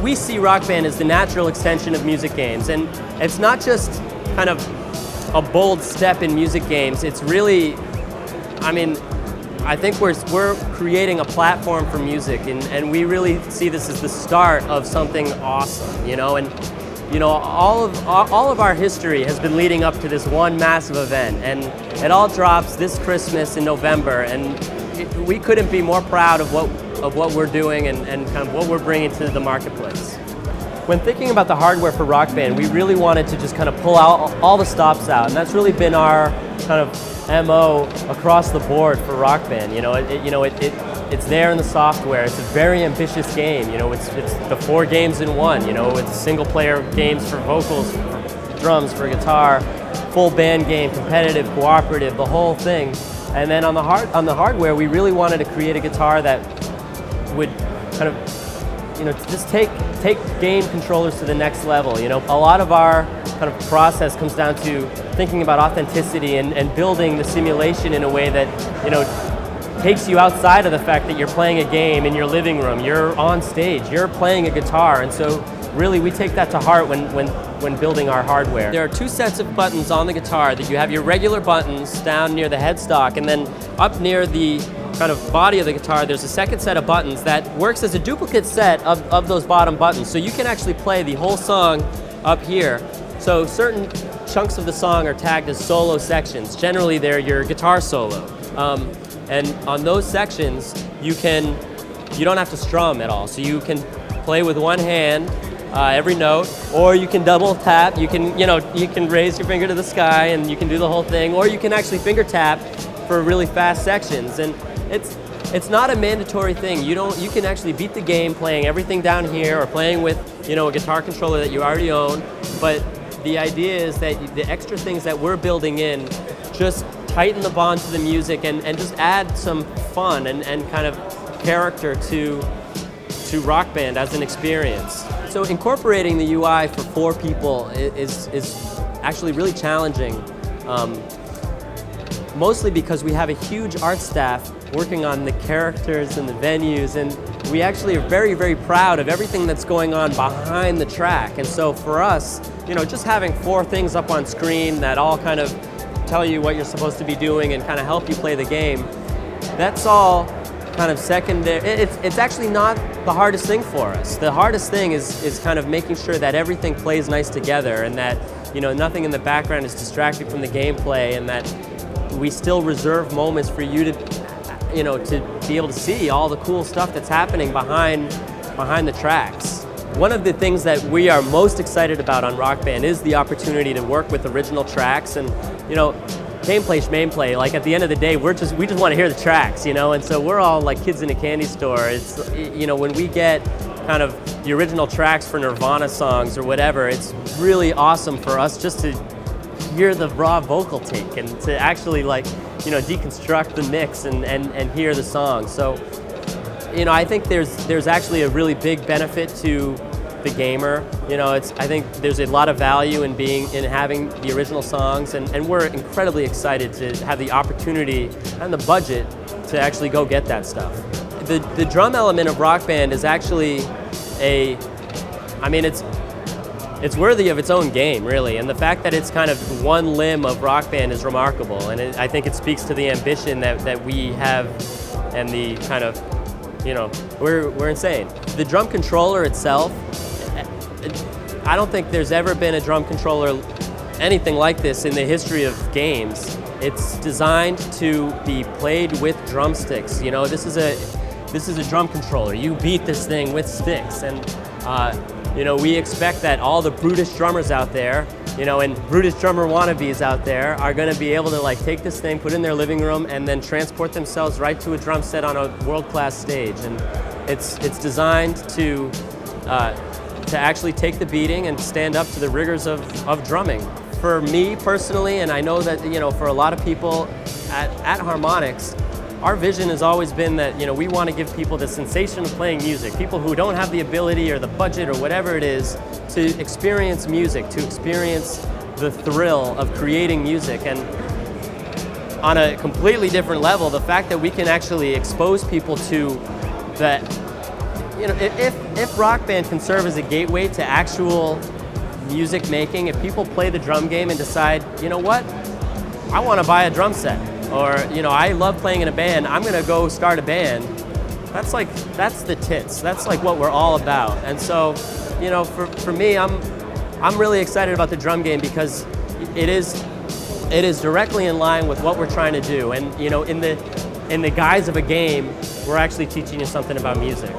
We see Rock Band as the natural extension of music games, and it's not just kind of a bold step in music games. It's really, I think we're creating a platform for music, and we really see this as the start of something awesome, and all of our history has been leading up to this one massive event, and it all drops this Christmas in November, and we couldn't be more proud of what we're doing and kind of what we're bringing to the marketplace. When thinking about the hardware for Rock Band, we really wanted to just kind of pull out all the stops out, and that's really been our kind of MO across the board for Rock Band. It's there in the software. It's a very ambitious game. It's the 4 games in one. It's single-player games for vocals, for drums, for guitar, full band game, competitive, cooperative, the whole thing. And then on the hardware, we really wanted to create a guitar that would kind of, just take game controllers to the next level. A lot of our kind of process comes down to thinking about authenticity and building the simulation in a way that, takes you outside of the fact that you're playing a game in your living room. You're on stage, you're playing a guitar, and so really we take that to heart when building our hardware. There are 2 sets of buttons on the guitar. That you have your regular buttons down near the headstock, and then up near the kind of body of the guitar, there's a second set of buttons that works as a duplicate set of those bottom buttons. So you can actually play the whole song up here. So certain chunks of the song are tagged as solo sections. Generally, they're your guitar solo. And on those sections, you don't have to strum at all. So you can play with one hand every note, or you can double tap. You can raise your finger to the sky, and you can do the whole thing, or you can actually finger tap for really fast sections. And it's not a mandatory thing. You can actually beat the game playing everything down here, or playing with a guitar controller that you already own. But the idea is that the extra things that we're building in just tighten the bond to the music and just add some fun and kind of character to Rock Band as an experience. So incorporating the UI for 4 people is actually really challenging, mostly because we have a huge art staff working on the characters and the venues, and we actually are very, very proud of everything that's going on behind the track. And so for us, just having 4 things up on screen that all kind of tell you what you're supposed to be doing and kind of help you play the game, that's all kind of secondary. It's actually not the hardest thing for us. The hardest thing is kind of making sure that everything plays nice together, and that nothing in the background is distracting from the gameplay, and that we still reserve moments for you to be able to see all the cool stuff that's happening behind the tracks. One of the things that we are most excited about on Rock Band is the opportunity to work with original tracks, and gameplay schmameplay. Like at the end of the day, we just want to hear the tracks, and so we're all like kids in a candy store. It's when we get kind of the original tracks for Nirvana songs or whatever, it's really awesome for us just to hear the raw vocal take and to actually deconstruct the mix and hear the song. So I think there's actually a really big benefit to the gamer. I think there's a lot of value in having the original songs, and we're incredibly excited to have the opportunity and the budget to actually go get that stuff. The drum element of Rock Band is actually it's worthy of its own game, really, and the fact that it's kind of one limb of Rock Band is remarkable, and I think it speaks to the ambition that we have, and the kind of, we're insane. The drum controller itself, I don't think there's ever been a drum controller anything like this in the history of games. It's designed to be played with drumsticks. This is a drum controller. You beat this thing with sticks, and we expect that all the brutish drummers out there, and brutish drummer wannabes out there are going to be able to take this thing, put it in their living room, and then transport themselves right to a drum set on a world-class stage. And it's designed to actually take the beating and stand up to the rigors of drumming. For me personally, and I know that for a lot of people at Harmonix, our vision has always been that we want to give people the sensation of playing music. People who don't have the ability or the budget or whatever it is to experience music, to experience the thrill of creating music. And on a completely different level, the fact that we can actually expose people to that, you know, if Rock Band can serve as a gateway to actual music making, if people play the drum game and decide, you know what, I want to buy a drum set, or, you know, I love playing in a band, I'm going to go start a band, that's the tits. That's like what we're all about. And so, you know, for me, I'm really excited about the drum game because it is directly in line with what we're trying to do. And, you know, in the guise of a game, we're actually teaching you something about music.